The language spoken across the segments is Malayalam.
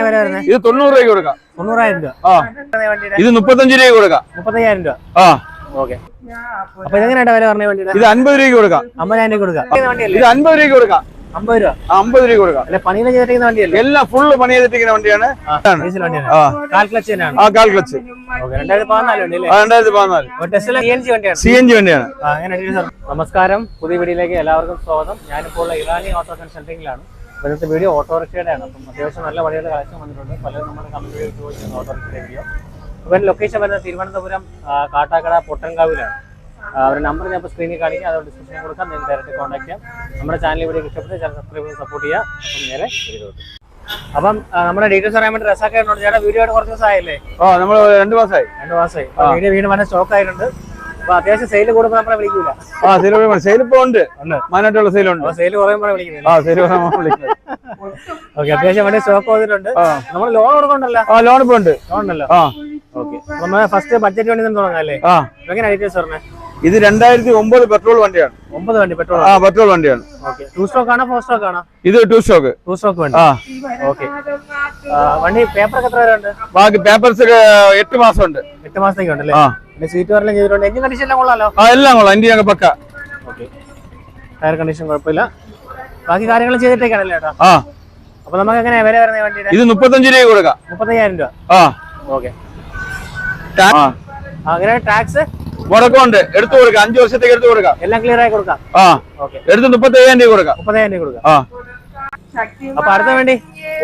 എങ്ങനെ വില വരുന്നത്? ഇത് 90 രൂപയ്ക്ക് കൊടുക്കാം. 90,000 രൂപ. ഇത് 35 രൂപയ്ക്ക് കൊടുക്കാം. 30,000 രൂപ. ഓക്കെ. അപ്പൊ ഇതെങ്ങനെയാ വില പറഞ്ഞ വണ്ടിയുടെ? ഇത് 50 രൂപയ്ക്ക് കൊടുക്കാം. 50,000 രൂപ കൊടുക്കാം. ഇത് 50 രൂപയ്ക്ക് കൊടുക്കാം. 50 രൂപ. 50 രൂപ കൊടുക്കാം. അല്ലെ പണിയിലെ ചെയ്തിരിക്കുന്ന വണ്ടിയല്ലേ? എല്ലാം ഫുള്ള് പണി ചെയ്തിരിക്കുന്ന വണ്ടിയാണ്. ഡീസൽ വണ്ടിയാണ്. കാൽ ക്ലച്ച് തന്നെയാണ്. കാൽ ക്ലച്ച്. 2014 വണ്ടി അല്ലേ? 2014. ടെസ്ല CNG വണ്ടിയാണ്. CNG വണ്ടിയാണ്. നമസ്കാരം, പുതിയ വീഡിയോയിലേക്ക് എല്ലാവർക്കും സ്വാഗതം. ഞാനിപ്പോൾ ഇറാനി ഓട്ടോ കൺസൾട്ടിങ്ങിലാണ്. ഇന്നത്തെ വീഡിയോ ഓട്ടോറിക്ഷയുടെയാണ്. അപ്പം അത്യാവശ്യം നല്ല വണ്ടിയുടെ കളക്ഷൻ വന്നിട്ടുണ്ട്. പലരും നമ്മുടെ കമന്റ് ചോദിച്ചിരുന്നു ഓട്ടോറിക്ഷയുടെ വീഡിയോ. അപ്പം ലൊക്കേഷൻ വരുന്നത് തിരുവനന്തപുരം കാട്ടാക്കട പൊട്ടൻകാവിലാണ്. അവരുടെ നമ്പർ ഞാൻ ഇപ്പോൾ സ്ക്രീനിൽ കാണിക്കാം, അതോട് ഡിസ്ക്രിപ്ഷനിൽ കൊടുക്കാം. നിങ്ങൾക്ക് ഡയറക്റ്റ് കോൺടാക്ട് ചെയ്യാം. നമ്മുടെ ചാനൽ വീഡിയോ ഇഷ്ടപ്പെട്ട് ചാനൽ സബ്സ്ക്രൈബ് ചെയ്ത് സപ്പോർട്ട് ചെയ്യുക. അപ്പം നേരെ വീഡിയോ. അപ്പം നമ്മുടെ ഡീറ്റെയിൽസ് അറിയാൻ വേണ്ടി റസാക്കായിട്ടുണ്ട്. ചേട്ടാ വീഡിയോ ആയിട്ട് കുറച്ച് ദിവസമായില്ലേ? നമ്മൾ 2 മാസമായി. വീഡിയോ വീണ്ടും വന്ന സ്റ്റോക്ക് ആയിട്ടുണ്ട്. അപ്പൊ അത്യാവശ്യം സെയിൽ കൂടുമ്പോൾ നമ്മളെ വിളിക്കൂല. സെയിൽ ഇപ്പൊ ഉണ്ട്, മാനായിട്ടുള്ള സെയിലുണ്ട്. സെയിൽ കുറയുമ്പോൾ വിളിക്കുന്നത്. ഓക്കെ, അത്യാവശ്യം വണ്ടി സ്റ്റോക്ക് വന്നിട്ടുണ്ട്. നമ്മൾ ലോൺ കൊടുക്കണ്ടല്ലോ? ലോൺ ഇപ്പൊ ഉണ്ട്. ലോൺ ഉണ്ടല്ലോ. ഓക്കെ, നമ്മൾ ഫസ്റ്റ് ബഡ്ജറ്റ് വണ്ടി തുടങ്ങാം അല്ലേ? എങ്ങനെ ഡീറ്റെയിൽസ് പറഞ്ഞേ? ഇത് 2009 പെട്രോൾ വണ്ടിയാണ്. 9 വണ്ടി പെട്രോൾ. പെട്രോൾ വണ്ടിയാണ്. ഓക്കെ, 2 സ്റ്റോക്ക് ആണോ 4 സ്റ്റോക്ക് ആണോ? ഇത് 2 സ്റ്റോക്ക്. 2 സ്റ്റോക്ക് വണ്ടി. ഓക്കെ, വണ്ടി പേപ്പർ എത്ര വരെ ഉണ്ട്? ബാക്കി പേപ്പേഴ്സ് 8 മാസം ഉണ്ട്. 8 മാസത്തേക്ക് ഉണ്ടല്ലേ? സീറ്റ് വരെല്ലാം ചെയ്തിട്ടുണ്ട്. എഞ്ചിൻ കണ്ടീഷൻ എല്ലാം കൊള്ളാലോ? എല്ലാം കൊള്ളാം. എന്റെ ഞങ്ങൾ പക്ക. ഓക്കെ, ടയർ കണ്ടീഷൻ കുഴപ്പമില്ല. ബാക്കി കാര്യങ്ങൾ ചെയ്തിട്ടേക്കാണല്ലേ ചേട്ടാ? അപ്പൊ നമുക്ക് എങ്ങനെയാ വില വരുന്ന വണ്ടിയുടെ? ഇത് 35 രൂപ കൊടുക്കാം. 30,000 രൂപ. ഓക്കെ, അങ്ങനെ ടാക്സ് മുടക്കമുണ്ട്, എടുത്തു കൊടുക്കാം. 5 വർഷത്തേക്ക് എടുത്തു കൊടുക്കാം. എല്ലാം ക്ലിയർ ആയി കൊടുക്കാം. എടുത്ത് 35,000 രൂപ കൊടുക്കാം. 30,000 രൂപ കൊടുക്കാം. അപ്പൊ അടുത്ത വേണ്ടി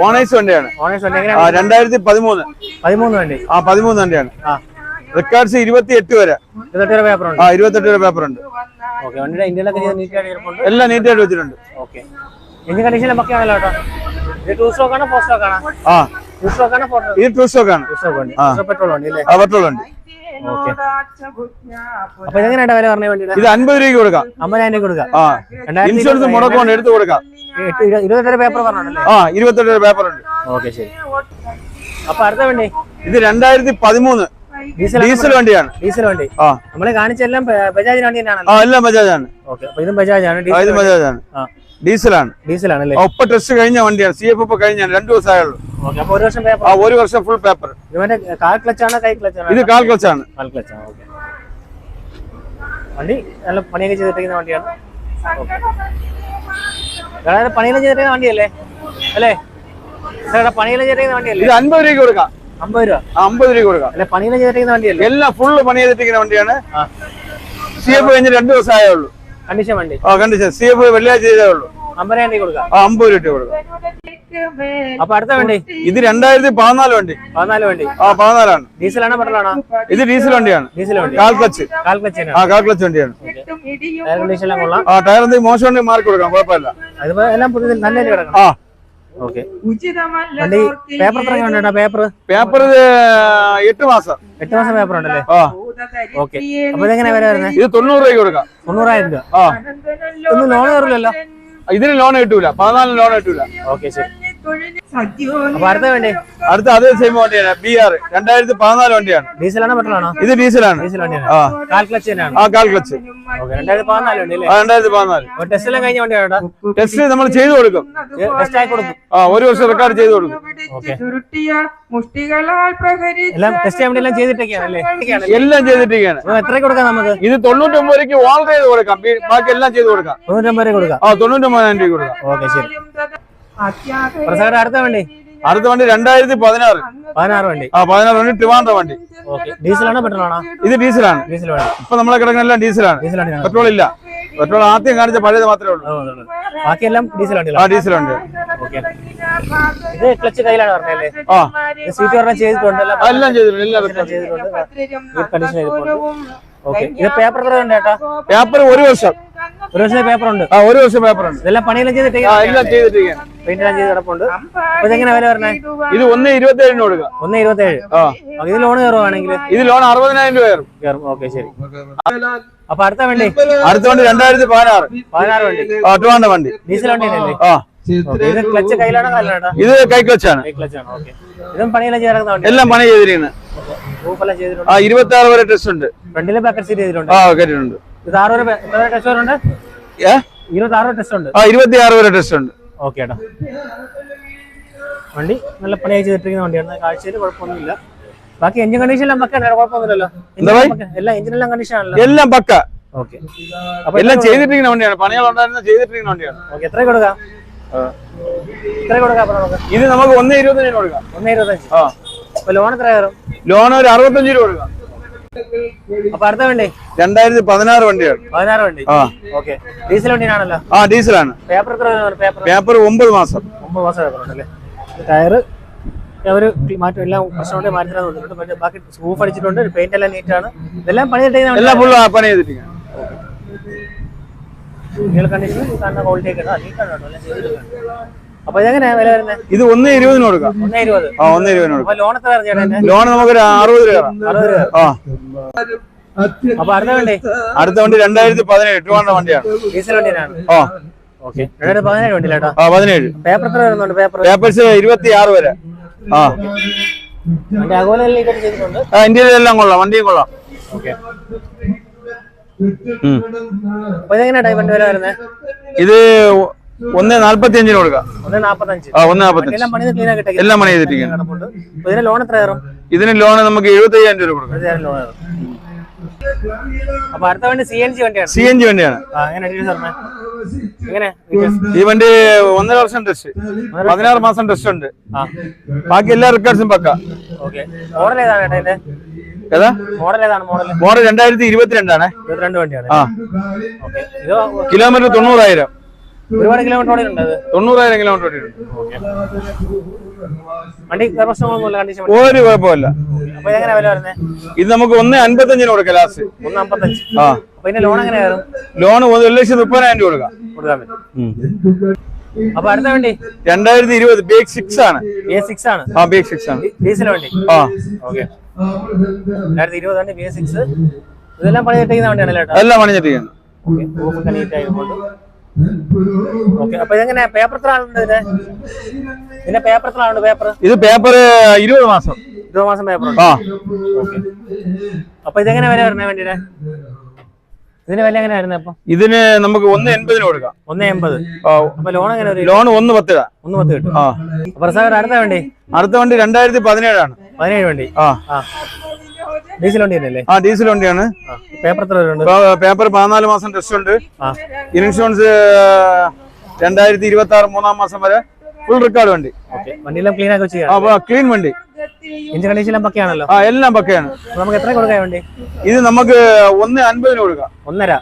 ഓണേഴ്സ് വണ്ടിയാണ്. 2013. 13 വണ്ടി. 13 വണ്ടിയാണ്. റെക്കോർഡ്സ് 28 വരെ. 28 പേപ്പർ ഉണ്ട്. 28 വരെ പേപ്പർ ഉണ്ട്. ഓക്കെ, വണ്ടിയുടെ ഇന്ത്യയിലൊക്കെ നീറ്റായിട്ട് എല്ലാം നീറ്റായിട്ട് വെച്ചിട്ടുണ്ട്. ഓക്കെ, എഞ്ചിൻ കണ്ടീഷൻ പക്കയാണല്ലോ കേട്ടോ. ഇത് 2 സ്റ്റോക്ക് ആണോ 4 സ്റ്റോക്ക് ആണോ? 2 സ്റ്റോക്ക് ആണ്. ഇത് 2 സ്റ്റോക്ക് ആണ്. പെട്രോൾ വണ്ടി അല്ലേ? പെട്രോൾ വണ്ടി. ഓക്കെ, അപ്പൊ ഇതെങ്ങനെയാ വില പറഞ്ഞ വണ്ടിയുടെ? ഇത് 50 രൂപയ്ക്ക് കൊടുക്കാം. 50,000 രൂപ കൊടുക്കാം. ഇൻഷുറൻസ് മുടക്കമുണ്ട്, എടുത്തു കൊടുക്കാം. 28 പേപ്പർ പറഞ്ഞല്ലേ? 28 പേപ്പർ ഉണ്ട്. ഓക്കെ, ശരി. അപ്പൊ അടുത്ത വണ്ടി ഇത് 2013 ഡീസൽ വണ്ടിയാണ്. ഡീസൽ വണ്ടി. നമ്മളെ കാണിച്ചെല്ലാം ബജാജ് വണ്ടി തന്നെയാണല്ലോ? എല്ലാം ബജാജാണ്. ഓക്കെ, അപ്പൊ ഇതും ബജാജാണ്. ഇത് ബജാജാണ്. ഡീസലാണ്. ഡീസലാണല്ലേ? ഒപ്പ ടെസ്റ്റ് കഴിഞ്ഞ വണ്ടിയാണ്. CF കഴിഞ്ഞാണ്. 2 ദിവസമായുള്ളൂ. അപ്പൊ 1 വർഷം പേപ്പർ. 1 വർഷം ഫുൾ പേപ്പർ. കാൽ ക്ലച്ച് ആണോ കൈ ക്ലച്ച് ആണോ? ഇത് കാൽ ക്ലച്ച് ആണ്. കാൽ ക്ലച്ച് ആണ്. ഓക്കെ, വണ്ടി നല്ല പണിയൊക്കെ ചെയ്തിട്ടിരിക്കുന്ന വണ്ടിയാണ്. വളരെ പണിയെല്ലാം ചെയ്തിരിക്കുന്ന വണ്ടിയല്ലേ അല്ലേ? പണിയെല്ലാം ചെയ്തിരിക്കുന്ന വണ്ടിയല്ലേ? ഇത് 50 രൂപയ്ക്ക് കൊടുക്കാം. 50 രൂപ. 50 രൂപ കൊടുക്കാം. അല്ലെ പണിയെല്ലാം ചെയ്തിരിക്കുന്ന വണ്ടിയല്ലേ? എല്ലാം ഫുള്ള് പണി ചെയ്തിരിക്കുന്ന വണ്ടിയാണ്. CF കഴിഞ്ഞ് 2 ദിവസമായേ ഉള്ളൂ. കണ്ടീഷൻ വണ്ടി. കണ്ടീഷൻ. CF വെള്ളിയാഴ്ച ചെയ്തേ ഉള്ളൂ. 50,000 രൂപ കൊടുക്കാം. 50 രൂപ കൊടുക്കാം. അപ്പൊ അടുത്ത വണ്ടി ഇത് 2014 വണ്ടി. 14 വണ്ടി. 14 ആണ്. ഡീസലാണോ പെട്രോൾ ആണോ? ഇത് ഡീസൽ വണ്ടിയാണ്. ഡീസൽ വണ്ടി. കാൽ ക്ലച്ച്. കാൽ ക്ലച്ച് കാൽ ക്ലച്ച് വണ്ടിയാണ്. ടയർ കണ്ടീഷൻ എല്ലാം കൊള്ളാം. ടയർ എന്തെങ്കിലും മോശം ഉണ്ടെങ്കിൽ മാർക്ക് കൊടുക്കാം, കുഴപ്പമില്ല. അതുപോലെ എല്ലാം പുതിയ നല്ല കിടക്കണം. ഓക്കെ, വണ്ടി പേപ്പർ എത്ര ഉണ്ട്? പേപ്പർ 8 മാസം. 8 മാസം പേപ്പർ ഉണ്ടല്ലേ? ഓക്കെ, അപ്പൊ ഇതെങ്ങനെ വില വരുന്നത്? ഇത് 90 രൂപയ്ക്ക് കൊടുക്കാം. 90,000 രൂപ. ഒന്നും ലോൺ കയറില്ലല്ലോ? ഇതിന് ലോൺ കിട്ടൂല. 14 ലോൺ കിട്ടൂല. ഓക്കെ, ശരി. അപ്പൊ അടുത്ത വേണ്ടി അടുത്ത അതേ സെയിം വണ്ടിയാണ്. BR 2014 വണ്ടിയാണ്. ഡീസലാണോ പെട്രോൾ ആണോ? ഇത് ഡീസലാണ്. ഡീസൽ വണ്ടിയാണ്. കാൽ ക്ലച്ച് തന്നെയാണ്. കാൽ ക്ലച്ച്. 2014 വണ്ടി അല്ലേ? 2014. ടെസ്റ്റ് എല്ലാം കഴിഞ്ഞ വണ്ടിയാണ്. ടെസ്റ്റ് നമ്മൾ ചെയ്തു കൊടുക്കും. ടെസ്റ്റ് ആയി കൊടുക്കും. 1 വർഷം റെക്കോർഡ് ചെയ്ത് കൊടുക്കും. എല്ലാം ടെസ്റ്റ് ചെയ്യാൻ വേണ്ടി എല്ലാം ചെയ്തിട്ടൊക്കെയാണല്ലേ? എല്ലാം ചെയ്തിട്ടൊക്കെയാണ്. എത്ര കൊടുക്കാം നമുക്ക്? ഇത് 99 രൂപയ്ക്ക് ഓർഡർ ചെയ്ത് കൊടുക്കാം. ബാക്കി എല്ലാം ചെയ്ത് കൊടുക്കാം. 99 രൂപ കൊടുക്കാം. 99,000 രൂപ കൊടുക്കാം. ഓക്കെ, ശരി. അടുത്ത വണ്ടി 2016. 16 വണ്ടി. 16 വണ്ടി. ട്രിവാൻഡ്രം വണ്ടി. ഡീസലാണോ പെട്രോൾ ആണോ? ഇത് ഡീസലാണ്. ഡീസൽ വണ്ടി. ഇപ്പൊ നമ്മളെ കിടക്കുന്ന ഡീസലാണ്. പെട്രോൾ ഇല്ല. പെട്രോൾ ആദ്യം കാണിച്ച പഴയത് മാത്രമേ ഉള്ളൂ. ബാക്കിയെല്ലാം ഡീസൽ വണ്ടി. ഡീസൽ വണ്ടി. ഇത് ക്ലച്ച് കയ്യിലാണ് പറഞ്ഞല്ലേ? സീറ്റ് പറഞ്ഞാൽ ചെയ്തിട്ടുണ്ട്. എല്ലാം ചെയ്തിട്ടുണ്ട്. കണ്ടീഷൻ ചെയ്തിട്ടുണ്ട്. ഓക്കെ, ഇത് പേപ്പർ എത്ര ഉണ്ട് ചേട്ടാ? പേപ്പർ 1 വർഷം. 1 വർഷം പേപ്പർ ഉണ്ട്. 1 വർഷം പേപ്പർ ഉണ്ട്. ഇതെല്ലാം പണിയെല്ലാം ചെയ്തിട്ട് എല്ലാം ചെയ്തിട്ടിരിക്കുകയാണ്. പെയിന്റ് എല്ലാം ചെയ്ത് കിടപ്പുണ്ട്. അപ്പൊ ഇതെങ്ങനെ വില പറഞ്ഞേ? ഇത് 1,27 കൊടുക്കാം. 1,27. ഇത് ലോൺ കയറുവാണെങ്കിൽ ഇത് ലോൺ 60,000 രൂപ കയറും. ഓക്കെ, ശരി. അപ്പൊ അടുത്ത വണ്ടി 2016. 16 വണ്ടി. ട്രിവാൻഡ്രം വണ്ടി. ഡീസൽ വണ്ടി അല്ലേ? ഇത് ക്ലച്ച് കയ്യിലാണോ കാലിലാണോ? ഇത് കൈ ക്ലച്ചാണ്. ഓക്കെ, ഇതും പണിയെല്ലാം ചെയ്ത് കിടക്കുന്ന വണ്ടി. എല്ലാം പണി ചെയ്തിരിക്കുന്നത്. 26 വരെ ടെസ്റ്റ് ഉണ്ട്. ഫ്രണ്ടിലെ പാക്കറ്റ് സീറ്റ് ചെയ്തിട്ടുണ്ട്. കേട്ടിട്ടുണ്ട്. ഇത് 6 വരെ ടെസ്റ്റ് വരുന്നുണ്ട്. 26 ടെസ്റ്റ് ഉണ്ട്. 26 വരെ ടെസ്റ്റ് ഉണ്ട്. ഓക്കെ ഏട്ടാ. വണ്ടി നല്ല പണി ചെയ്തിട്ടിരിക്കുന്ന വണ്ടിയാണ്, കാഴ്ചയിൽ കുഴപ്പമൊന്നുമില്ല. ബാക്കി എഞ്ചിൻ കണ്ടീഷൻ എല്ലാം പക്കാണ്, കുഴപ്പമൊന്നുമില്ലല്ലോ. എല്ലാം എഞ്ചിനെല്ലാം കണ്ടീഷൻ ആണല്ലോ, എല്ലാം പക്ക. ഓക്കെ. അപ്പൊ എല്ലാം ചെയ്തിട്ടിരിക്കുന്ന വണ്ടിയാണ്, പണികളുണ്ടായിരുന്ന ചെയ്തിട്ടിരിക്കുന്ന വണ്ടിയാണ്. ഓക്കെ, എത്ര കൊടുക്കാം? ഇത് നമുക്ക് 1.25 കൊടുക്കാം. 1.25. അപ്പൊ ലോൺ എത്ര കയറും? ലോൺ ഒരു 65 രൂപ കൊടുക്കാം. അപ്പൊ അടുത്ത വണ്ടി 2016 വണ്ടിയാണ്. 16 വണ്ടി. ഓക്കെ, ഡീസൽ വണ്ടിയാണല്ലോ? ഡീസലാണ്. പേപ്പർ എത്ര? പേപ്പർ 9 മാസം. 9 മാസം പേപ്പറുണ്ടല്ലേ. ടയറ് ഒരു മാറ്റം എല്ലാം പ്രശ്നമുണ്ട്, മാറ്റി തരാൻ തോന്നിട്ടുണ്ട്. ബാക്കി സ്കൂഫ് അടിച്ചിട്ടുണ്ട്, പെയിന്റ് എല്ലാം നീറ്റാണ്. ഇതെല്ലാം പണി എല്ലാം ഫുൾ പണി ചെയ്തിരിക്കുകയാണ്. കണ്ടീഷൻ കാണുന്ന ക്വാളിറ്റി ഒക്കെ നീറ്റാണ് കേട്ടോ, എല്ലാം ചെയ്തിട്ടുണ്ട്. അപ്പൊ ഇതെങ്ങനെയാ വില വരുന്നത്? ഇത് 1.20 കൊടുക്കാം. 1.20. 1.20 കൊടുക്കാം. ലോൺ എത്ര ചേട്ടാ? ലോൺ നമുക്കൊരു 60 രൂപ. 60 രൂപ. അപ്പൊ അടുത്ത വണ്ടി 2017 ട്രിവാൻഡ്രം വണ്ടിയാണ്, ഡീസൽ വണ്ടിയാണ്. ഓക്കെ, 2017 വണ്ടി കേട്ടോ. 17. പേപ്പർ എത്ര വരുന്നുണ്ട്? പേപ്പേഴ്സ് 26 വരെ. ഇന്ത്യയിൽ എല്ലാം കൊള്ളാം, വണ്ടിയും കൊള്ളാം. ഓക്കെ, അപ്പൊ ഇതെങ്ങനെയാ വണ്ടി വില വരുന്നത്? ഇത് 1.45 കൊടുക്കാം. 1.45. 1.45. എല്ലാം പണി ചെയ്തിരിക്കുകയാണ്. ഇതിന് ലോൺ എത്ര കയറും? ഇതിന് ലോൺ നമുക്ക് 75,000 രൂപ കൊടുക്കാം. അപ്പൊ അടുത്ത വണ്ടി CNG വണ്ടിയാണ്. CNG വണ്ടിയാണ്. ഈ വണ്ടി 1.5 വർഷം ടെസ്റ്റ്, 16 മാസം ടെസ്റ്റ് ഉണ്ട്. ബാക്കി എല്ലാ റെക്കോർഡ്സും പക്ക. മോഡൽ ഏതാണ് ഏതാ? മോഡൽ ഏതാണ്? മോഡൽ 2022 ആണ്. 22 വണ്ടിയാണ്. കിലോമീറ്റർ 90,000. ഒരുപാട് കിലോമീറ്റർ ഓടിയിട്ടുണ്ട്. 90,000 കിലോമീറ്റർ ഓടിയിട്ടുണ്ട്. വണ്ടി പ്രശ്നങ്ങളൊന്നുമില്ല, കണ്ടീഷൻ ഒരു കുഴപ്പമില്ല. അപ്പൊ എങ്ങനെ വില വരുന്നത്? ഇത് നമുക്ക് 1.55 കൊടുക്കാം ലാസ്റ്റ്. 1.55. അപ്പൊ ഇതിന്റെ ലോൺ എങ്ങനെ കയറും? ലോൺ 1,30,000 രൂപ കൊടുക്കാം. അപ്പൊ അടുത്ത വണ്ടി 2020 BX6 ആണ്. BX6 ആണ്. BX6 ആണ്, ഡീസൽ വണ്ടി. ഓക്കെ, 2020 വണ്ടി BX6. ഇതെല്ലാം പണി തെറ്റിക്കുന്ന വണ്ടിയാണല്ലോ? എല്ലാം പണി തെറ്റിക്കുന്നു. ഓക്കെ, അപ്പൊ ഇതെങ്ങനെ പേപ്പർ എത്ര ആളുണ്ട്? ഇതിന്റെ പേപ്പർ എത്ര ആളുണ്ട്? പേപ്പർ ഇത് പേപ്പർ 20 മാസം. 20 മാസം പേപ്പർ. ഓക്കെ, അപ്പൊ ഇതെങ്ങനെ വില വരണേ വണ്ടിയുടെ? ഇതിന് വില എങ്ങനെ വരുന്നത്? അപ്പൊ ഇതിന് നമുക്ക് 1.80 കൊടുക്കാം. 1.80. അപ്പൊ ലോൺ എങ്ങനെ വരും? ലോൺ 1.10. 1.10 കിട്ടും. അപ്പൊ അടുത്ത വണ്ടി 2017 ആണ്. 17 വണ്ടി. ഡീസൽ വണ്ടി തന്നെയല്ലേ? ഡീസൽ വണ്ടിയാണ്. പേപ്പർ എത്ര വരുന്നുണ്ട്? പേപ്പർ 14 മാസം ടെസ്റ്റ് ഉണ്ട്. ഇൻഷുറൻസ് 2026 3-ാം മാസം വരെ ഫുൾ റെക്കോർഡ് വണ്ടി. വണ്ടിയെല്ലാം ക്ലീൻ ആക്കി ചെയ്യാം. ക്ലീൻ വണ്ടി. എഞ്ചിൻ കണ്ടീഷൻ എല്ലാം പക്കയാണല്ലോ? എല്ലാം പക്കയാണ്. നമുക്ക് എത്ര കൊടുക്കാൻ വേണ്ടി? ഇത് നമുക്ക് 1.50 കൊടുക്കാം. 1.5.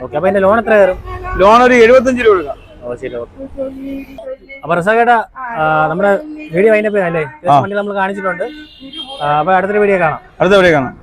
ഓക്കെ, അപ്പൊ എന്റെ ലോൺ എത്ര കയറും? ലോൺ ഒരു 75 രൂപ കൊടുക്കാം. ശരി, ഓക്കെ. അപ്പൊ റസാഖേട്ടാ, നമ്മുടെ വീഡിയോ അതിന്റെ പേരല്ലേ വണ്ടി നമ്മൾ കാണിച്ചിട്ടുണ്ട്. അപ്പൊ അടുത്തൊരു വീഡിയോ കാണാം.